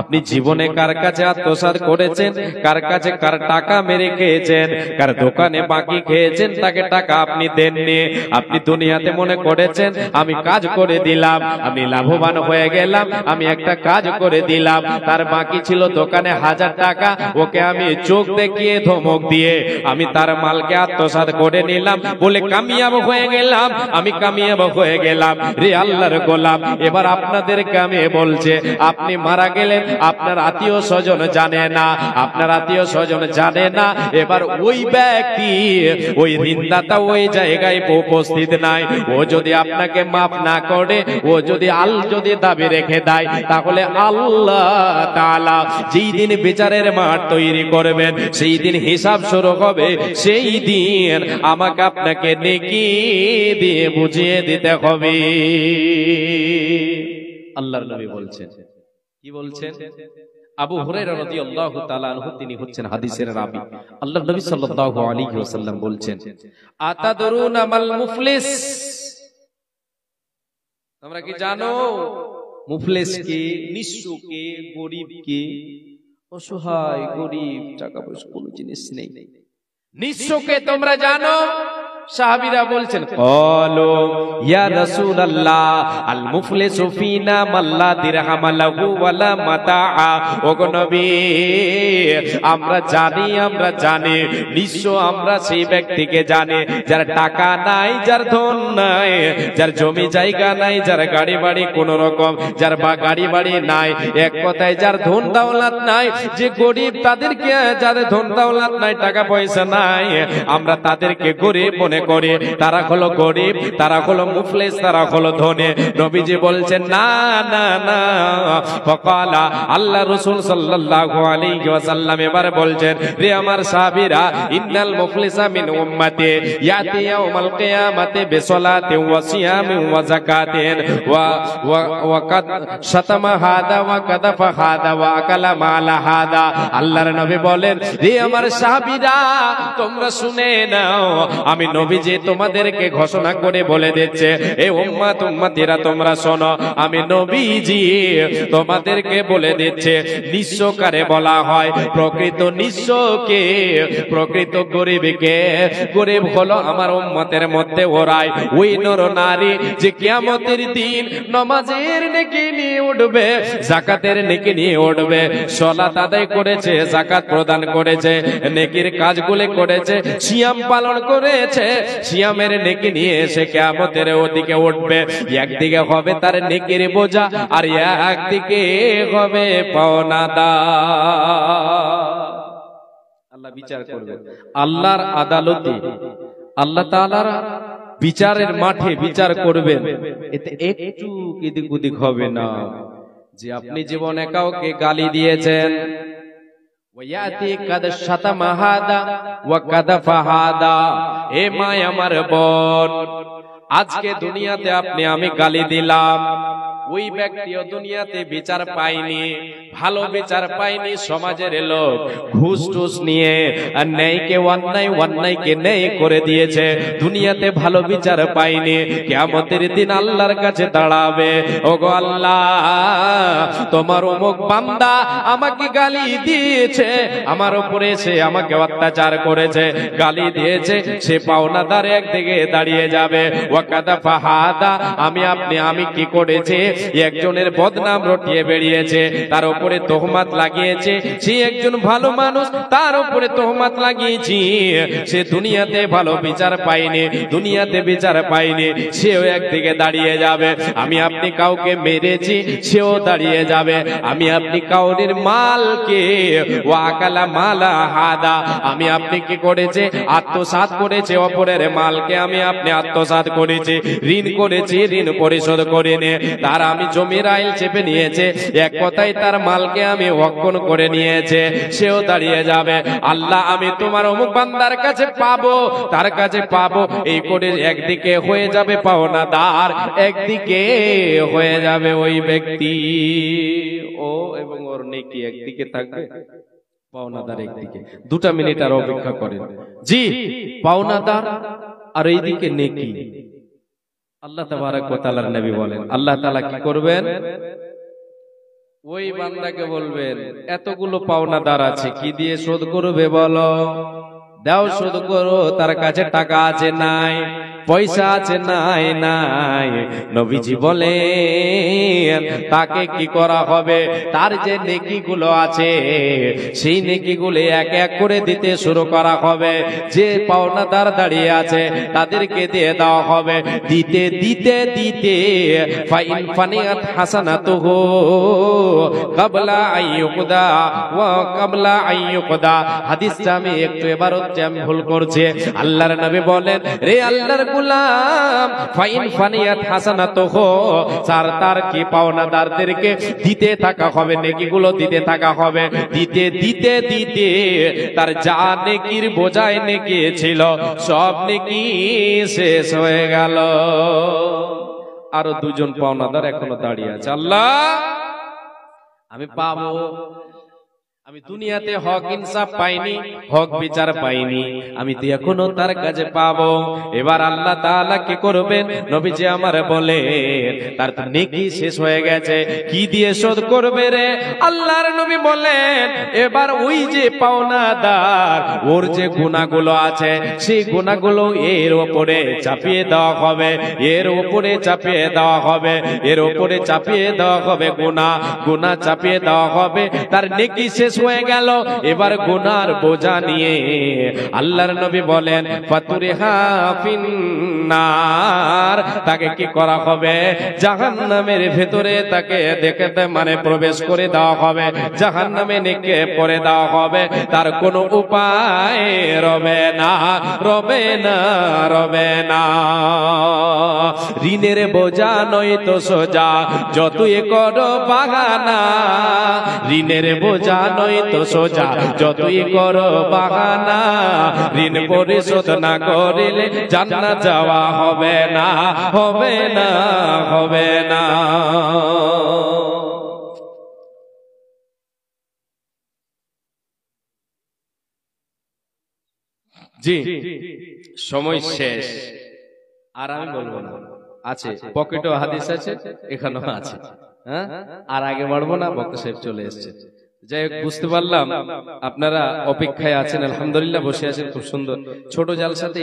আপনি জীবনে কার কাছে আত্মসাৎ করেছেন, কার কাছে কার টাকা মেরে খেয়েছেন, কার দোকানে বাকি খেয়েছেন, তাকে টাকা আপনি দেননি। আপনি দুনিয়াতে মনে করেছেন আমি কাজ করে দিলাম, আমি লাভবান হয়ে গেলাম, আমি একটা কাজ করে দিলাম, তার বাকি ছিল দোকানে 1000 টাকা, ওকে আমি চোখ দেখিয়ে ধমক দিয়ে আমি তার মালকে আত্মসাৎ করে নিলাম, বলে কামিয়াব হয়ে গেলাম, আমি কামিয়াব হয়ে গেলাম। রে আল্লাহর গোলাম, এবার আপনাদেরকে আমি বলছে, আপনি মারা গেলেন, আপনার আত্মীয় স্বজন জানে না, আপনার আত্মীয় স্বজন জানে না। এবার ওই ব্যক্তি, ওই ঋণদাতা ওই জায়গায় উপস্থিত নাই, ও যদি আপনাকে মাফ না করে, ও যদি যদি দাবি রেখে দেয়, তাহলে আল্লাহ তাআলা যেই দিন বিচারের মাঠ তৈরি করবেন, সেই দিন হিসাব শুরু হবে, সেই দিন আমাকে আপনাকে নেকি দিয়ে বুঝিয়ে দিতে হবে। আল্লাহর নবী বলছেন, কি বলছেন? আবু হুরায়রা রাদিয়াল্লাহু তাআলা আনহু, তিনি হচ্ছেন হাদিসের রাবী। আল্লাহর নবী সাল্লাল্লাহু আলাইহি ওয়াসাল্লাম বলছেন, আতাদরুনা মাল মুফলিস, তোমরা কি জানো মুফলিস কে? নিঃস্ব কে? গরীব কে? অসহায় গরীব, টাকা পয়সা কোনো জিনিস নেই, নিঃস্বকে তোমরা জানো? সাহাবীরা বলছেন, ক্বালু ইয়া রাসূলুল্লাহ আল মুফলিসু ফিনা মাল্লা দিরহাম লাহু ওয়ালা মাতাআ। ওগো নবী, আমরা জানি নিঃস্ব আমরা সেই ব্যক্তিকে জানি যার টাকা নাই, যার ধন নাই, যার জমি জায়গা নাই, যার গাড়ি বাড়ি কোন রকম, যার গাড়ি বাড়ি নাই, এক কথায় যার ধন দৌলত নাই, যে গরীব, তাদেরকে, যাদের ধন দৌলত নাই, টাকা পয়সা নাই, আমরা তাদেরকে গরীব মনে করে, তারা হলো গরীব, তারা হলো মুফলিস, তারা হলো ধনী। নবীজি বলছেন না না না, ফাকালা, আল্লাহ রাসূল সাল্লাল্লাহু আলাইহি ওয়াসাল্লাম এবার বলছেন, রে আমার সাহাবীরা, ইন্নাল মুফলিসা মিন উম্মতি ইয়াতি ইয়াউমাল কিয়ামাতি বিসসালাতি ওয়া সিয়ামি ওয়া যাকাতিন ওয়া কাদ শাতামা হাদা ওয়া কাদাফা হাদা ওয়া আকালা মালা হাদা। আল্লাহর নবী বলেন, রে আমার সাহাবীরা, তোমরা শুনে নাও, আমি নবীজি তোমাদেরকে ঘোষণা করে বলে দিচ্ছে, এ উম্মত উম্মতিরা তোমরা শোনো, আমি নবীজি তোমাদেরকে বলে দিচ্ছে, নিঃস্ব কারে বলা হয়? প্রকৃত নিঃস্বকে, প্রকৃত গরীবকে। গরীব হলো আমার উম্মতের মধ্যে ওরাই, ওই নর নারী যে কিয়ামতের দিন নামাজের নেকি নিয়ে উঠবে, যাকাতের নেকি নিয়ে উঠবে, সালাত আদায় করেছে, যাকাত প্রদান করেছে, নেকির কাজগুলো করেছে, সিয়াম পালন করেছে, সিয়ামের নেকি নিয়ে এসে কিয়ামতের ওদিকে উঠবে। একদিকে হবে তার নেকির বোঝা, আর একদিকে হবে পাওনাদার। আল্লাহ বিচার করবে, আল্লাহর আদালতে, আল্লাহ তাআলার বিচারের মাঠে বিচার করবেন। এতে একটু এদিক ওদিক হবে না, যে আপনি জীবনে কাউকে গালি দিয়েছেন, ওয়ায়াতি কাদ শাতামা হাদা ওয়া কাদাফা হাদা। এ মা আমার বোন, আজকে দুনিয়াতে আপনি আমি গালি দিলাম, ওই ব্যক্তিও দুনিয়াতে বিচার পায়নি, ভালো বিচার পায়নি। সমাজের লোক ঘুষ টুস নিয়ে আর ন্যায়কে অন্যায়, অন্যায়কে ন্যায় করে দিয়েছে, দুনিয়াতে ভালো বিচার পায়নি। কিয়ামতের দিন আল্লাহর কাছে দাঁড়াবে, ওগো আল্লাহ, তোমার অমুক বান্দা আমাকে গালি দিয়েছে, আমার উপরে সে আমাকে অত্যাচার করেছে, গালি দিয়েছে, সে পাওনাদার একদিকে দাঁড়িয়ে যাবে। ওয়াকাদা ফাহাদা, আমি কি করেছে, একজনের বদনাম রটিয়ে বেরিয়েছে, তার উপরে তোহমাত লাগিয়েছে, সে একজন ভালো মানুষ, তার উপরে তোহমাত লাগিয়েছি, সে দুনিয়াতে ভালো বিচার পায়নি, দুনিয়াতে বিচার পায়নি, সেও একদিকে দাঁড়িয়ে যাবে। আমি আপনি কাউকে মেরেছি, সেও দাঁড়িয়ে যাবে। আমি আপনি কাউরির মালকে ওয়াকালা মালা হাদা, আমি আপনি কি করেছে, আত্মসাৎ করেছে, অপরের মালকে আমি আপনি আত্মসাৎ করেছি, ঋণ করেছি, ঋণ পরিশোধ করিনি, তার আমি জমির আইল চেপে নিয়েছে, এক কথায় তার মালকে আমি অক্ষণ করে নিয়েছে, সেও দাঁড়িয়ে যাবে। আল্লাহ, আমি তোমার অমুক বান্দার কাছে পাবো, তার কাছে পাবো, এই করে একদিকে হয়ে যাবে পাওনাদার, একদিকে হয়ে যাবে ওই ব্যক্তি, ও এবং ওর নেকি একদিকে থাকবে, পাওনাদার একদিকে। 2 মিনিট আর অপেক্ষা করেন। জি, পাওনাদার আর এইদিকে নেকি। আল্লাহ তাবারক ওয়া তাআলার নবী বলেন, আল্লাহ তাআলা কি করবেন, ওই বান্দাকে বলবেন, এতগুলো পাওনাদার আছে, কি দিয়ে শোধ করবে বলো, দাও শোধ করো, তার কাছে টাকা আছে নাই, পয়সা আছে নাই নাই। নবীজি বলেন, তাকে কি করা হবে, তার যে নেকিগুলো আছে সেই নেকিগুলো এক এক করে দিতে শুরু করা হবে। যে পাওনাদার দাঁড়িয়ে আছে তাদেরকে দিয়ে দেওয়া হবে, দিতে দিতে দিতে ফাইন ফানিয়াত হাসানাতুহু ক্বাবলা আইয়ুকদা ওয়া ক্বাবলা আইয়ুকদা। হাদিসটা আমি একটু এবার আমি ভুল করছি। আল্লাহর নবী বলেন, রে আল্লাহর গোলাম, ফাইন ফানিয়াত হাসানাতুহু, তার কি পাওনাদারদেরকে দিতে থাকা হবে, নেকিগুলো দিতে থাকা হবে, দিতে দিতে দিতে তার যা নেকির বোঝায় নেকি ছিল সব নেকি শেষ হয়ে গেল। আরো 2 জন পাওনাদার এখনো দাঁড়িয়ে আছে। আল্লাহ, আমি পাবো, আমি দুনিয়াতে হক ইনসাফ পাইনি, হক বিচার পাইনি, আমি তো এখনো তার কাছে পাবো। এবার আল্লাহ তাআলা কি করবেন, নবীজি আমার বলে, তার তো নেকি শেষ হয়ে গেছে, কি দিয়ে শোধ করবে রে? আল্লাহর নবী বলেন, এবার ওই যে পাওনাদার, ওর যে গুনাহগুলো আছে সেই গুনাহগুলো এর উপরে চাপিয়ে দেওয়া হবে, এর উপরে চাপিয়ে দেওয়া হবে, এর উপরে চাপিয়ে দেওয়া হবে, গুনাহ চাপিয়ে দেওয়া হবে। তার নেকি শেষ হয়ে গেল, এবার গুনার বোঝা নিয়ে আল্লাহর নবী বলেন, ফাতুরিহা ফিন্নার, তাকে কি করা হবে, জাহান্নামের ভেতরে তাকে দেখতে মানে প্রবেশ করে দেওয়া হবে, জাহান্নামে নেকে পড়ে দেওয়া হবে, তার কোনো উপায় রবে না, রবে না, রবে না। ঋণের বোঝা নয় তো সোজা, যতই করো বাগানা, ঋণের বোঝা নয় তো সোজা, যতই করো বাগানা, ঋণ পরিশোধ না করিলে জান্নাত যাওয়া হবে না, হবে না, হবে না। জি, সময় শেষ, আর আমি বলবো না, আছে পকেটেও হাদিস আছে, এখানেও আছে, হ্যাঁ, আর আগে বাড়বো না, বক্তা সাহেব চলে এসেছে। যাই হোক, বুঝতে পারলাম আপনারা অপেক্ষায় আছেন, আলহামদুলিল্লাহ বসে আছেন, খুব সুন্দর ছোট জালসাতে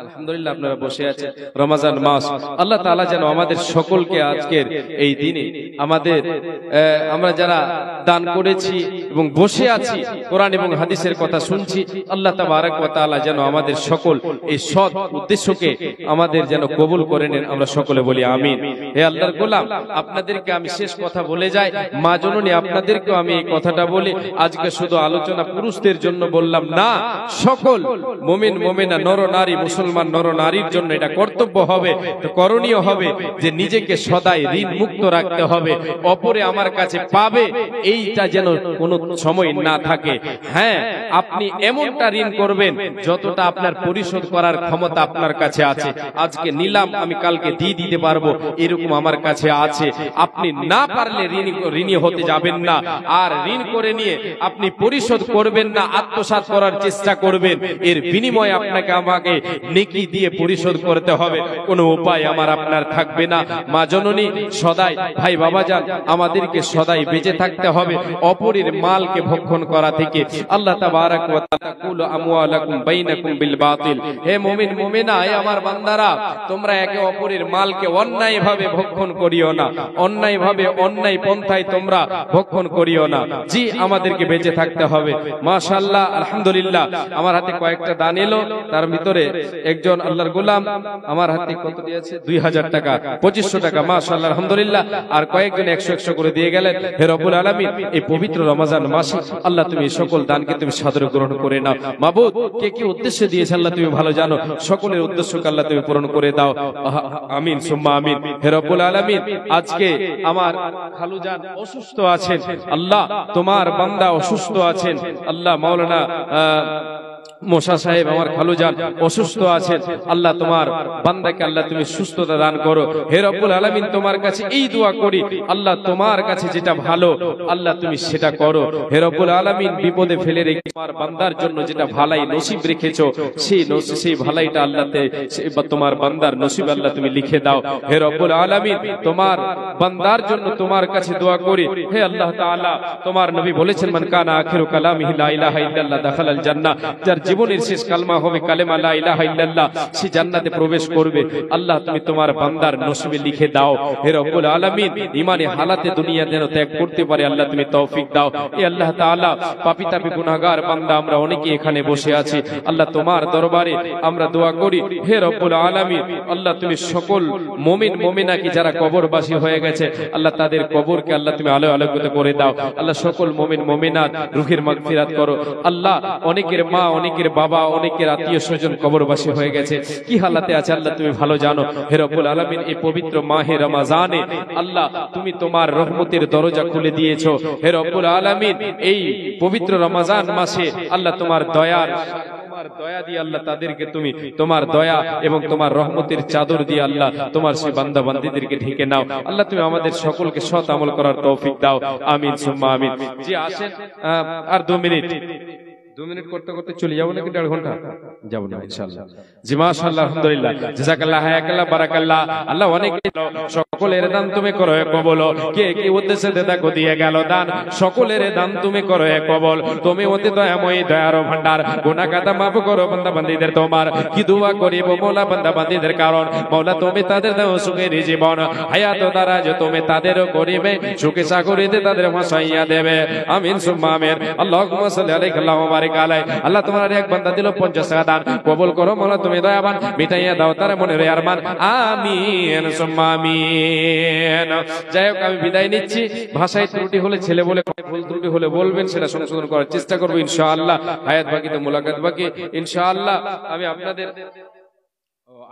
আলহামদুলিল্লাহ আপনারা বসে আছেন। রমজান মাস, আল্লাহ তাআলা যেন আমাদের সকলকে আজকের এই দিনে আমাদের আমরা যারা দান করেছি এবং বসে আছি, কোরআন এবং হাদিসের কথা শুনছি, আল্লাহ তাবারক ওয়া তাআলা যেন আমাদের সকল এই সৎ উদ্দেশ্যকে আমাদের যেন কবুল করে নেন, আমরা সকলে বলি আমিন। হে আল্লাহর গোলাম, আপনাদেরকে আমি শেষ কথা বলে যাই, মা জননী আপনাদেরকেও আমি এই কথাটা বলি, আজকে শুধু আলোচনা পুরুষদের জন্য বললাম না, সকল মুমিন মুমিনা নর নারী মুসলমান মুসলমান নর নারীর জন্য এটা কর্তব্য হবে, তো করণীয় হবে যে নিজেকে সদাই ঋণ মুক্ত রাখতে হবে। অপরে আমার কাছে পাবে এইটা যেন কোনো সময় না থাকে। হ্যাঁ, আপনি এমনটা ঋণ করবেন যতটা আপনার পরিশোধ করার ক্ষমতা আপনার কাছে আছে। আজকে নিলাম, আমি কালকে দিয়ে দিতে পারবো, এরকম আমার কাছে আছে। আপনি না পারলে ঋণী হতে যাবেন না। আর ঋণ করে নিয়ে আপনি পরিশোধ করবেন না, আত্মসাৎ করার চেষ্টা করবেন। এর বিনিময়ে আপনাকে আমাকে নেকি দিয়ে পরিশোধ করতে হবে, কোনো উপায় আমার আপনার থাকবে না। মা জননী সদাই, ভাই বাবাজান, আমাদেরকে সদাই বেঁচে থাকতে হবে অপরের মালকে ভক্ষণ করা থেকে। আল্লাহ তাবারাক ওয়া তাআলা কুল আমওয়ালাকুম বাইনাকুম বিল বাতিল। হে মুমিন মুমিনা, হে আমার বান্দারা, তোমরা একে অপরের মালকে অন্যায়ভাবে ভক্ষণ করিও না, অন্যায়ভাবে অন্যায় পন্থায় তোমরা ভক্ষণ করিও না। জি, আমাদেরকে বেঁচে থাকতে হবে। মাশাআল্লাহ, আলহামদুলিল্লাহ, আমার হাতে কয়েকটা দান এলো, তার ভিতরে একজন আল্লাহর গোলাম আমার হাতে কত দিয়েছে, 2000 টাকা, 2500 টাকা, মাশাআল্লাহ, আলহামদুলিল্লাহ। আর কয়েকজন 100 করে দিয়ে গেলেন। হে রব্বুল আলামিন, এই পবিত্র রমজান মাসে আল্লাহ তুমি সকল দানকে তুমি সাদরে গ্রহণ করে নাও। মাবুদ, কে কি উদ্দেশ্যে দিয়েছে আল্লাহ তুমি ভালো জানো, সকলের উদ্দেশ্যকে আল্লাহ তুমি পূরণ করে দাও। আমিন সুম্মা আমিন। হে রব্বুল আলামিন, আজকে আমার খালুজান অসুস্থ আছেন, আল্লাহ তোমার বান্দা অসুস্থ আছেন, আল্লাহ মাওলানা মোশা সাহেব আমার খালুজান অসুস্থ আছেন, আল্লাহ তোমার বান্দাকে আল্লাহ তুমি সুস্থতা দান করো। হে রব্বুল আলামিন, তোমার কাছে এই দোয়া করি, আল্লাহ তোমার কাছে যেটা ভালো আল্লাহ তুমি সেটা করো। হে রব্বুল আলামিন, বিপদে ফেলে রেখে তোমার বান্দার জন্য যেটা ভালাই নসিব রেখেছো, সেই ভালাইটা আল্লাহতে তোমার বান্দার নসিব আল্লাহ তুমি লিখে দাও। হে রব্বুল আলামিন, তোমার বান্দার জন্য তোমার কাছে দোয়া করি। হে আল্লাহ তাআলা, তোমার নবী বলেছেন, মান কানা আখিরু কালামিহি লা ইলাহা ইল্লাল্লাহ দাখালাল জান্নাহ, যার জীবনের শেষ কালমা হবে কালেমা লা ইলাহা ইল্লাল্লাহ, সে জান্নাতে প্রবেশ করবে। আল্লাহ তুমি তোমার বান্দার নসিবে লিখে দাও। হে রব্বুল আলামিন, ঈমানে হালাতে দুনিয়া যেন ত্যাগ করতে পারে আল্লাহ তুমি তৌফিক দাও। এ আল্লাহ তাআলা, পাপী তাপী গুনাহগার বান্দা আমরা অনেকে এখানে বসে আছি, আল্লাহ তোমার দরবারে আমরা দোয়া করি। হে রব্বুল আলামিন, আল্লাহ তুমি সকল মুমিন মুমিনাকে যারা কবরবাসী হয়ে গেছে আল্লাহ তাদের কবরকে আল্লাহ তুমি আলো আলোকিত করে দাও। আল্লাহ সকল মুমিন মুমিনাত রুহের মাগফিরাত করো। আল্লাহ অনেকের মা, অনেকের বাবা, অনেকের আত্মীয় স্বজন কবরবাসী হয়ে গেছে, কি হালাতে আছে আল্লাহ তুমি ভালো জানো। হে রব্বুল আলামিন, এই পবিত্র মাহে রমজানে আল্লাহ তুমি তোমার রহমতের দরজা খুলে দিয়েছো। হে রব্বুল আলামিন, এই পবিত্র রমজান মাসে আল্লাহ তোমার দয়া দিয়ে আল্লাহ তাদেরকে তুমি তোমার দয়া এবং তোমার রহমতের চাদর দিয়ে আল্লাহ তোমার সেই বান্দা বান্দীদেরকে ঢেকে নাও। আল্লাহ তুমি আমাদের সকলকে সৎ আমল করার তৌফিক দাও। আমিন সুম্মা আমিন। জি আসেন, আর 2 মিনিট করতে করতে চলে যাবো নাকি 1.5 ঘন্টা যাবো না ইনশাআল্লাহ। জি মাশাআল্লাহ, আলহামদুলিল্লাহ, জাযাকাল্লাহ, হায়াকাল্লাহ, বারাকাল্লাহ। আল্লাহ অনেক সকলের দান তুমি করো কবুল। কে কি উদ্দেশ্যে দেখো দিয়ে গেল দান, সকলের দান তুমি করো কবুল। তুমি অতি দয়াময়ী, দয়ার ভান্ডার, গুনাহ খাতা মাফ করো বান্দা বান্দীদের। তোমার কি দোয়া করিব মওলা বান্দা বান্দীদের, কারণ মওলা তুমি তাদের দাও সুখের জীবন, হায়াত দারাজ তুমি তাদেরও করিবে, সুখে সাগরিতে তাদের ভাসাইয়া দেবে। আমিন সুম্মা আমিন। আল্লাহুম্মা সাল্লি আলাইহি ওয়া বারিক আলাইহি। আল্লাহ তোমার এক বান্দা দিল 50 টাকা দান, কবুল করো মওলা তুমি দয়াবান, মিটাইয়া দাও তার মনের আরমান। আমিন সুম্মা আমিন। যাই হোক, আমি বিদায় নিচ্ছি। ভাষায় ত্রুটি হলে, ছেলে বলে ভুল ত্রুটি হলে বলবেন, সেটা সংশোধন করার চেষ্টা করবো ইনশাআল্লাহ। হায়াত বাকি তো মুলাকাত বাকি ইনশাআল্লাহ। আমি আপনাদের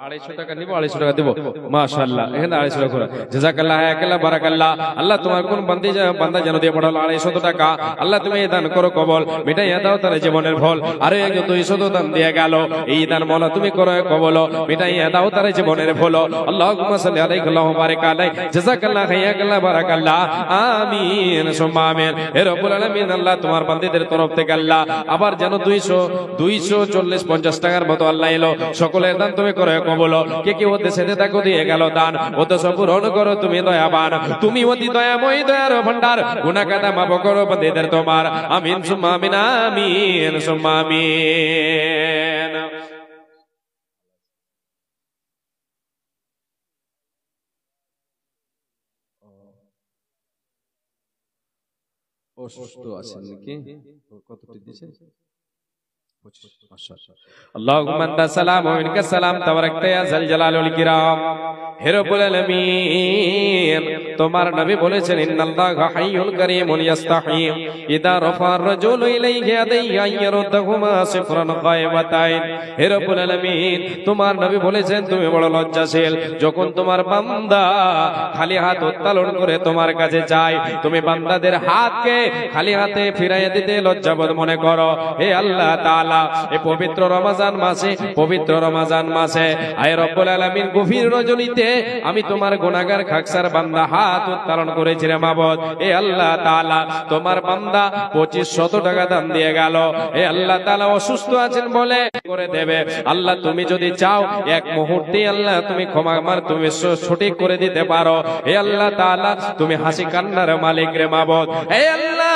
250 টাকা নিব, 250 টাকা দেব। মাশাআল্লাহ, এখানে 250 টাকা করে। জাযাকাল্লাহ, হায়াকাল্লাহ, বারাকাল্লাহ। আল্লাহ তোমার কোন বান্দা যেন দিয়ে পড়ালো 250 টাকা, আল্লাহ তুমি এই দান করো কবুল, মিটাইয়া দাও তার জীবনের ভুল। আরে 200 দান দিয়ে গেল, এই দান মওলা তুমি করো কবুল, মিটাইয়া দাও তার জীবনের ভুল। আল্লাহুম্মা সাল্লি আলাইহি ওয়া বারিক আলাইহি। জাযাকাল্লাহ, হায়াকাল্লাহ, বারাকাল্লাহ। আমিন সুম্মা আমিন। হে রব্বুল আলামিন, আল্লাহ তোমার বান্দীদের তরফ থেকে আল্লাহ আবার যেন 240 50 টাকার মতো আল্লাহ এলো, সকলের দান তুমি করো কবুল। কে কি উদ্দেশ্যে দেখো দিয়ে গেল দান, উদ্দেশ্য পূরণ করো তুমি দয়াবান, তুমি অতি দয়াময়ী, দয়ার ভান্ডার, গুনাহ খাতা মাফ করো বান্দীদের তোমার। আমিন সুম্মা আমিন। আমিন সুম্মা আমিন। অসুস্থ আছেন নাকি? কতটি দিয়েছেন? اللهم انت السلام ومنك السلام تباركت يا ذا الجلال والإكرام হে রব্বুল আলামিন তোমার নবী বলেছেন ইন্নাল্লাহা হাইয়ুন কারীমুন ইস্তাহি ইদা রাফা'আর রাজুলু ইলাইহি ইয়াদাইহি আইয়ারুদ্দাহুমা সিফরান গায়বাতাইন হে রব্বুল আলামিন তোমার নবী বলেছেন তুমি বড় লজ্জাশীল যখন তোমার বান্দা খালি হাত উত্তোলন করে তোমার কাছে যায় তুমি বান্দাদের হাতকে খালি হাতে ফিরাইয়া দিতে লজ্জাবোধ মনে করো হে আল্লাহ তাআলা এই পবিত্র রমজান মাসে আয় রব্বুল আলামিন গভীর রজনীতে আমি তোমার গুনাহগার খাকসার বান্দা হাত উত্তোলন করেছি রে মাবুদ এ আল্লাহ তাআলা তোমার বান্দা 2500 টাকা দান দিয়ে গেল এ আল্লাহ তাআলা অসুস্থ আছেন বলে করে দেবে আল্লাহ তুমি যদি চাও এক মুহূর্তে আল্লাহ তুমি ক্ষমা তুমি সঠিক করে দিতে পারো হে আল্লাহ তাআলা তুমি হাসি কান্নার মালিক রে মাবুদ হে আল্লাহ